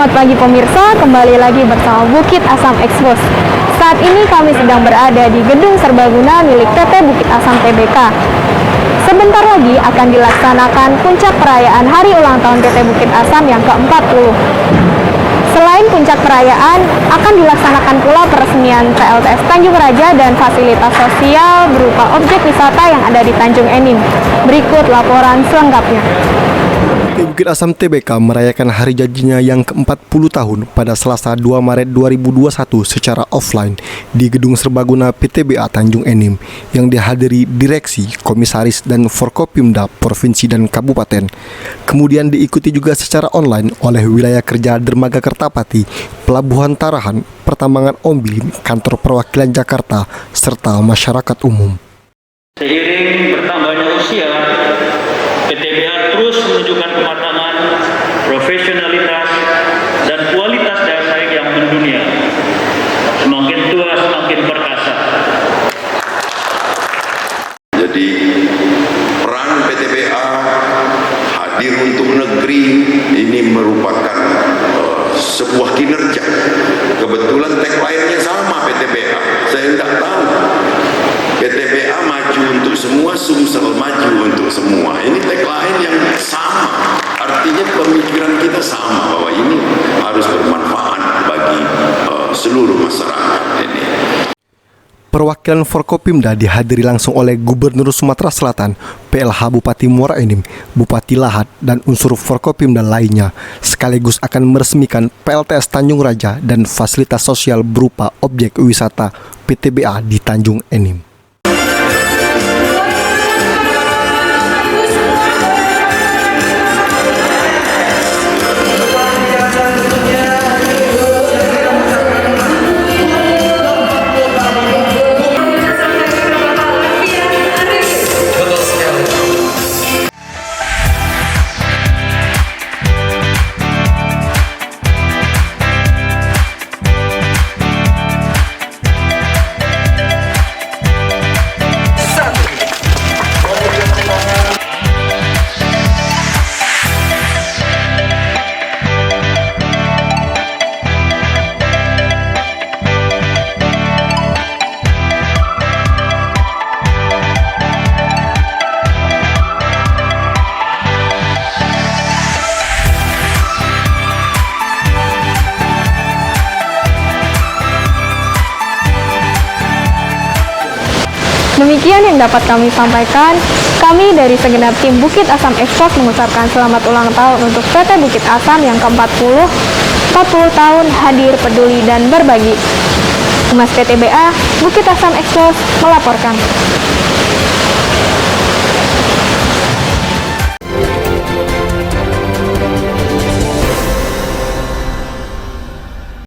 Selamat pagi pemirsa, kembali lagi bersama Bukit Asam Expos. Saat ini kami sedang berada di Gedung Serbaguna milik PT Bukit Asam Tbk. Sebentar lagi akan dilaksanakan puncak perayaan hari ulang tahun PT Bukit Asam yang ke-40. Selain puncak perayaan, akan dilaksanakan pula peresmian PLTS Tanjung Raja dan fasilitas sosial berupa objek wisata yang ada di Tanjung Enim. Berikut laporan selengkapnya. Bukit Asam Tbk merayakan hari janjinya yang ke-40 tahun pada Selasa 2 Maret 2021 secara offline di Gedung Serbaguna PTBA Tanjung Enim yang dihadiri direksi, komisaris, dan Forkopimda Provinsi dan Kabupaten. Kemudian diikuti juga secara online oleh wilayah kerja Dermaga Kertapati, Pelabuhan Tarahan, Pertambangan Ombilin, Kantor Perwakilan Jakarta, serta masyarakat umum. Seiring bertambahnya usia, PTBA terus menunjukkan kematangan, profesionalitas, dan kualitas daya saing yang mendunia. Semakin tua, semakin perkasa. Jadi, peran PTBA hadir untuk negeri ini merupakan sebuah kinerja. Kebetulan tagline-nya sama PTBA. Saya tidak tahu. PTBA maju untuk semua, Sumsel maju untuk semua. Ini tagline yang sama. Artinya pemikiran kita sama bahwa ini harus bermanfaat bagi seluruh masyarakat ini. Perwakilan Forkopimda dihadiri langsung oleh Gubernur Sumatera Selatan, PLH Bupati Muara Enim, Bupati Lahat, dan unsur Forkopimda lainnya, sekaligus akan meresmikan PLTS Tanjung Raja dan fasilitas sosial berupa objek wisata PTBA di Tanjung Enim. Demikian yang dapat kami sampaikan. Kami dari segenap tim Bukit Asam Expos mengucapkan selamat ulang tahun untuk PT Bukit Asam yang ke-40, 40 tahun hadir, peduli, dan berbagi. Humas PTBA, Bukit Asam Expos melaporkan.